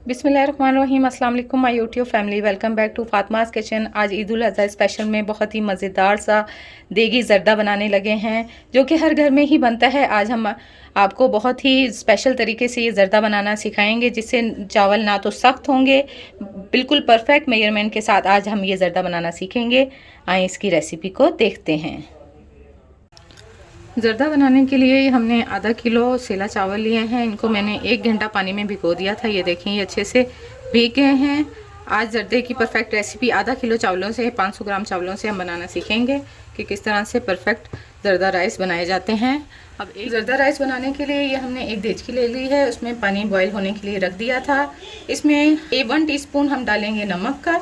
बिस्मिल्लाहिर्रहमानिर्रहीम। अस्सलाम वालेकुम my YouTube family, welcome back to Fatima's kitchen. आज ईद उल अज़हा स्पेशल में बहुत ही मज़ेदार सा देगी ज़र्दा बनाने लगे हैं, जो कि हर घर में ही बनता है। आज हम आपको बहुत ही स्पेशल तरीके से ये ज़र्दा बनाना सिखाएंगे, जिससे चावल ना तो सख्त होंगे, बिल्कुल परफेक्ट मेजरमेंट के साथ आज हम ये ज़र्दा बनाना सीखेंगे। आइए इसकी रेसिपी को देखते हैं। ज़र्दा बनाने के लिए हमने आधा किलो सेला चावल लिए हैं। इनको मैंने 1 घंटा पानी में भिगो दिया था। ये देखें, ये अच्छे से भीग गए हैं। आज ज़र्दे की परफेक्ट रेसिपी आधा किलो चावलों से 500 ग्राम चावलों से हम बनाना सीखेंगे कि किस तरह से परफेक्ट ज़र्दा राइस बनाए जाते हैं। अब एक ज़र्दा राइस बनाने के लिए ये हमने एक देचकी ले ली है, उसमें पानी बॉयल होने के लिए रख दिया था। इसमें 1 टीस्पून हम डालेंगे नमक का।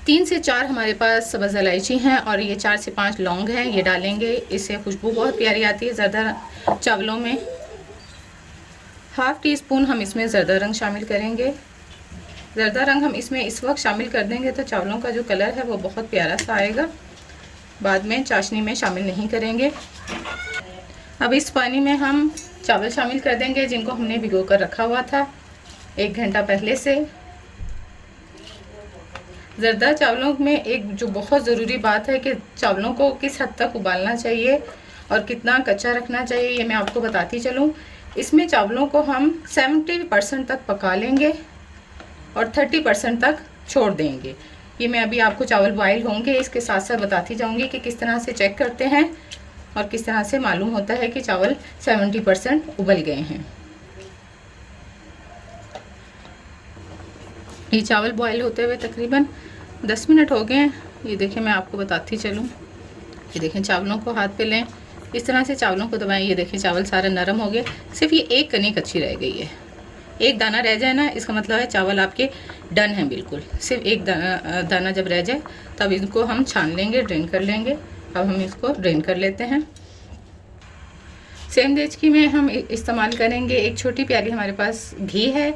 3 से 4 हमारे पास सब्ज़ इलायची हैं और ये 4 से 5 लौंग हैं, ये डालेंगे। इससे खुशबू बहुत प्यारी आती है ज़र्दा चावलों में। हाफ़ टी स्पून हम इसमें ज़र्दा रंग शामिल करेंगे। ज़र्दा रंग हम इसमें इस वक्त शामिल कर देंगे तो चावलों का जो कलर है वो बहुत प्यारा सा आएगा। बाद में चाशनी में शामिल नहीं करेंगे। अब इस पानी में हम चावल शामिल कर देंगे जिनको हमने भिगो कर रखा हुआ था 1 घंटा पहले से। ज़र्दा चावलों में एक जो बहुत ज़रूरी बात है कि चावलों को किस हद तक उबालना चाहिए और कितना कच्चा रखना चाहिए, ये मैं आपको बताती चलूँ। इसमें चावलों को हम 70% तक पका लेंगे और 30% तक छोड़ देंगे। ये मैं अभी आपको चावल बॉयल होंगे इसके साथ साथ बताती जाऊँगी कि किस तरह से चेक करते हैं और किस तरह से मालूम होता है कि चावल 70% उबल गए हैं। ये चावल बॉयल होते हुए तकरीबन 10 मिनट हो गए हैं। ये देखें, मैं आपको बताती चलूँ। ये देखें, चावलों को हाथ पे लें, इस तरह से चावलों को दबाएं। ये देखें, चावल सारे नरम हो गए, सिर्फ ये एक कनी कच्ची रह गई है। एक दाना रह जाए ना, इसका मतलब है चावल आपके डन हैं बिल्कुल। सिर्फ एक दाना जब रह जाए तब इनको हम छान लेंगे, ड्रेन कर लेंगे। अब हम इसको ड्रेन कर लेते हैं। सेम देचकी में हम इस्तेमाल करेंगे एक छोटी प्याली, हमारे पास घी है,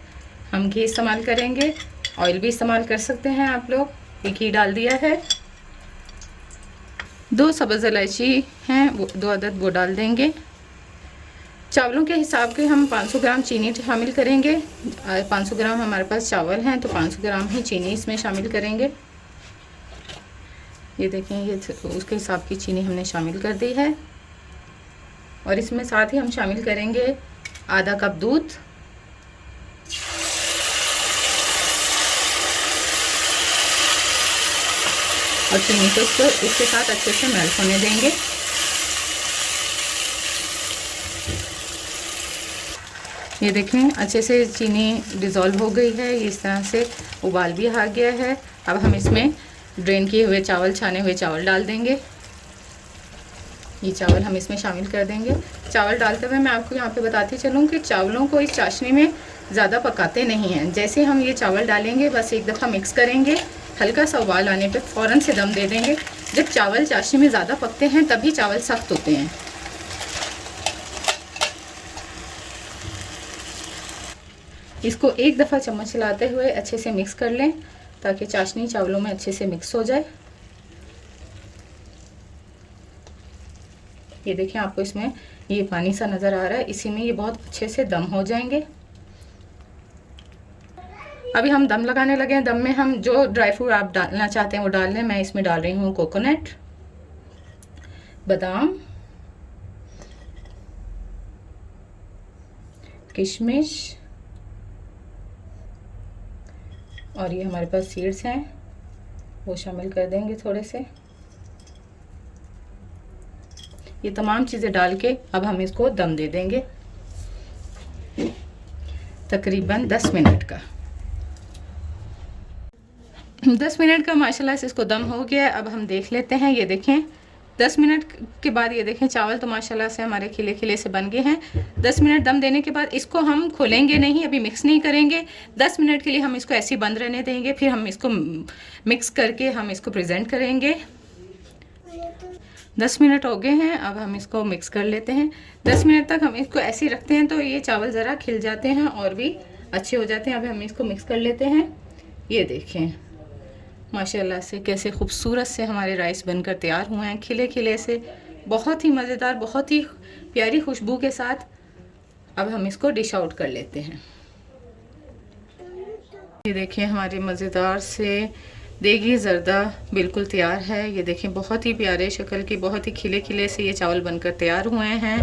हम घी इस्तेमाल करेंगे। ऑयल भी इस्तेमाल कर सकते हैं आप लोग। ये घी डाल दिया है। 2 सब्ज़ इलायची हैं, वो 2 अदद वो डाल देंगे। चावलों के हिसाब के हम 500 ग्राम चीनी शामिल करेंगे। 500 ग्राम हमारे पास चावल हैं तो 500 ग्राम ही चीनी इसमें शामिल करेंगे। ये देखें, ये उसके हिसाब की चीनी हमने शामिल कर दी है। और इसमें साथ ही हम शामिल करेंगे आधा कप दूध। और चीनी को इसके साथ अच्छे से मेल्ट होने देंगे। ये देखें, अच्छे से चीनी डिज़ोल्व हो गई है। इस तरह से उबाल भी आ गया है। अब हम इसमें ड्रेन किए हुए चावल, छाने हुए चावल डाल देंगे। ये चावल हम इसमें शामिल कर देंगे। चावल डालते हुए मैं आपको यहाँ पे बताती चलूँ कि चावलों को इस चाशनी में ज़्यादा पकाते नहीं हैं। जैसे हम ये चावल डालेंगे बस एक दफ़ा मिक्स करेंगे, हल्का सा उबाल आने पे फ़ौरन से दम दे देंगे। जब चावल चाशनी में ज़्यादा पकते हैं तभी चावल सख्त होते हैं। इसको एक दफ़ा चम्मच चलाते हुए अच्छे से मिक्स कर लें ताकि चाशनी चावलों में अच्छे से मिक्स हो जाए। ये देखें, आपको इसमें ये पानी सा नज़र आ रहा है, इसी में ये बहुत अच्छे से दम हो जाएंगे। अभी हम दम लगाने लगे हैं। दम में हम जो ड्राई फ्रूट आप डालना चाहते हैं वो डाल लें। मैं इसमें डाल रही हूँ कोकोनट, बादाम, किशमिश और ये हमारे पास सीड्स हैं, वो शामिल कर देंगे थोड़े से। ये तमाम चीज़ें डाल के अब हम इसको दम दे देंगे तकरीबन 10 मिनट का। 10 मिनट का माशाल्लाह से इसको दम हो गया। अब हम देख लेते हैं। ये देखें, 10 मिनट के बाद ये देखें चावल तो माशाल्लाह से हमारे खिले खिले से बन गए हैं। 10 मिनट दम देने के बाद इसको हम खोलेंगे नहीं, अभी मिक्स नहीं करेंगे। 10 मिनट के लिए हम इसको ऐसे ही बंद रहने देंगे, फिर हम इसको मिक्स करके हम इसको प्रेजेंट करेंगे। 10 मिनट हो गए हैं, अब हम इसको मिक्स कर लेते हैं। 10 मिनट तक हम इसको ऐसे ही रखते हैं तो ये चावल ज़रा खिल जाते हैं और भी अच्छे हो जाते हैं। अब हम इसको मिक्स कर लेते हैं। ये देखें माशाल्लाह से कैसे खूबसूरत से हमारे राइस बनकर तैयार हुए हैं, खिले खिले से, बहुत ही मज़ेदार, बहुत ही प्यारी खुशबू के साथ। अब हम इसको डिश आउट कर लेते हैं। ये देखिए हमारे मज़ेदार से देगी ज़र्दा बिल्कुल तैयार है। ये देखें बहुत ही प्यारे शक्ल की, बहुत ही खिले खिले से ये चावल बनकर तैयार हुए हैं।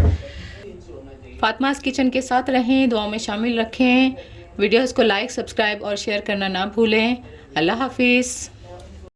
फातिमास किचन के साथ रहें, दुआओं में शामिल रखें। वीडियोस को लाइक, सब्सक्राइब और शेयर करना ना भूलें। अल्लाह हाफिज़।